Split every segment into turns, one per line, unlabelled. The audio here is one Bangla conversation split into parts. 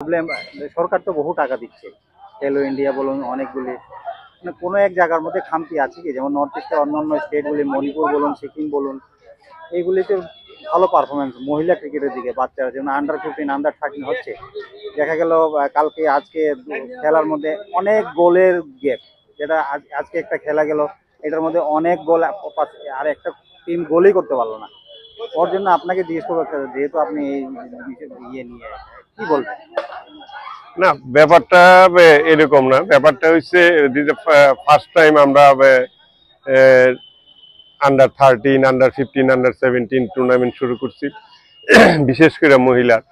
প্রবলেম। সরকার তো বহু টাকা দিচ্ছে, খেলো ইন্ডিয়া বলুন, অনেকগুলি মানে কোনো এক জায়গার মধ্যে খামতি আছে কি? যেমন নর্থ ইস্টের অন্যান্য স্টেটগুলি, মণিপুর বলুন, সিকিম বলুন, এইগুলিতে ভালো পারফরমেন্স মহিলা ক্রিকেটের দিকে। বাচ্চারা যেমন আন্ডার 15, আন্ডার 13 হচ্ছে, দেখা গেল কালকে আজকে খেলার মধ্যে অনেক গোলের গেপ। যেটা আজকে একটা খেলা গেল, এটার মধ্যে অনেক গোল, আর একটা টিম গোলই করতে পারলো না। ওর জন্য আপনাকে জিজ্ঞেস করবো, যেহেতু আপনি এই ইয়ে নিয়ে কি বলবেন?
না, ব্যাপারটা এরকম না। ব্যাপারটা হচ্ছে ফার্স্ট টাইম আমরা আন্ডার 13, আন্ডার 15, আন্ডার 17 টুর্নামেন্ট শুরু করছি। বিশেষ করে মহিলার,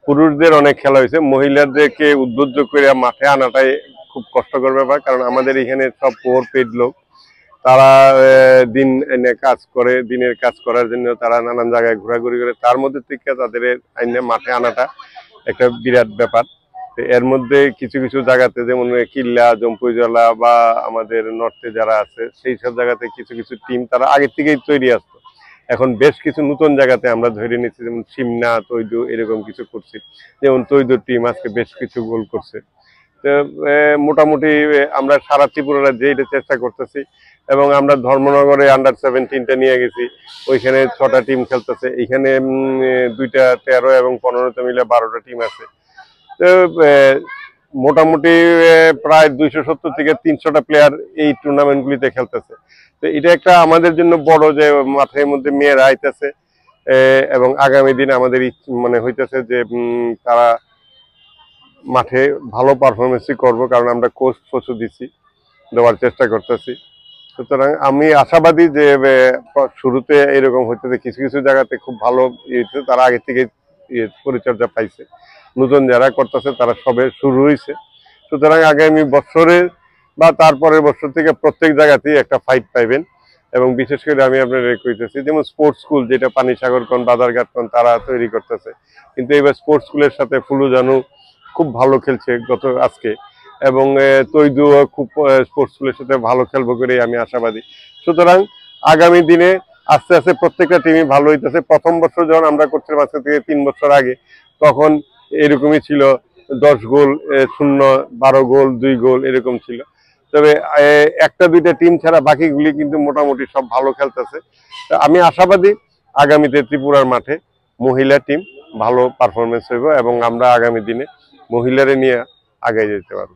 পুরুষদের অনেক খেলা হয়েছে, মহিলাদেরকে উদ্বুদ্ধ করে মাঠে আনাটাই খুব কষ্টকর ব্যাপার। কারণ আমাদের এখানে সব ওভার পেড লোক, তারা দিন এনে কাজ করে, দিনের কাজ করার জন্য তারা নানান জায়গায় ঘোরাঘুরি করে, তার মধ্যে থেকে তাদের আইনে মাঠে আনাটা একটা বিরাট ব্যাপার। এর মধ্যে কিছু কিছু জায়গাতে যেমন কিল্লা, জম্পুইজলা বা আমাদের নর্থে যারা আছে সেই সব জায়গাতে কিছু কিছু টিম তারা আগে থেকেই তৈরি আসতো। এখন বেশ কিছু নতুন জায়গাতে আমরা ধরে নিচ্ছি, যেমন সিমনা, তৈদু, এরকম কিছু করছি। যেমন তৈদুর টিম আজকে বেশ কিছু গোল করছে। তো মোটামুটি আমরা সারা ত্রিপুরা রাজ্যে এটা চেষ্টা করতেছি। এবং আমরা ধর্মনগরে আন্ডার 17টা নিয়ে গেছি, ওইখানে 6টা টিম খেলতেছে। এইখানে 2টা 13 এবং 15তে মিলে 12টা টিম আছে। তো মোটামুটি প্রায় 270 থেকে 300টা প্লেয়ার এই টুর্নামেন্টগুলিতে খেলতেছে। তো এটা একটা আমাদের জন্য বড়, যে মাঠের মধ্যে মেয়েরা আইতেছে। এবং আগামী দিন আমাদের মানে হইতেছে যে তারা মাঠে ভালো পারফরমেন্সই করবো, কারণ আমরা কোচ প্রচুর দিচ্ছি, দেওয়ার চেষ্টা করতেছি। সুতরাং আমি আশাবাদী যে শুরুতে এরকম হইতেছে, কিছু কিছু জায়গাতে খুব ভালো তারা আগে থেকে পরিচর্যা পাইছে। নতুন যারা করতেছে তারা সবে শুরু হয়েছে। সুতরাং আগামী বছরে বা তারপরের বছর থেকে প্রত্যেক জায়গাতেই একটা ফাইট পাইবেন। এবং বিশেষ করে আমি আপনার কইতেছি, যেমন স্পোর্টস স্কুল, যেটা পানিসাগরকন, বাজারঘাটকন তারা তৈরি করতেছে, কিন্তু এবার স্পোর্টস স্কুলের সাথে ফুলুজানু খুব ভালো খেলছে গত আজকে। এবং তৈদু খুব স্পোর্টস স্কুলের সাথে ভালো খেলবো করে আমি আশাবাদী। সুতরাং আগামী দিনে আস্তে আস্তে প্রত্যেকটা টিমই ভালো হইতেছে। প্রথম বছর যখন আমরা করছিলাম আজকে থেকে 3 বছর আগে, তখন এরকমই ছিল, 10 গোল 0, 12 গোল 2 গোল এরকম ছিল। তবে একটা দুইটা টিম ছাড়া বাকিগুলি কিন্তু মোটামুটি সব ভালো খেলতেছে। আমি আশাবাদী আগামীতে ত্রিপুরার মাঠে মহিলা টিম ভালো পারফরমেন্স হইব এবং আমরা আগামী দিনে মহিলারে নিয়ে আগে যেতে পারবো।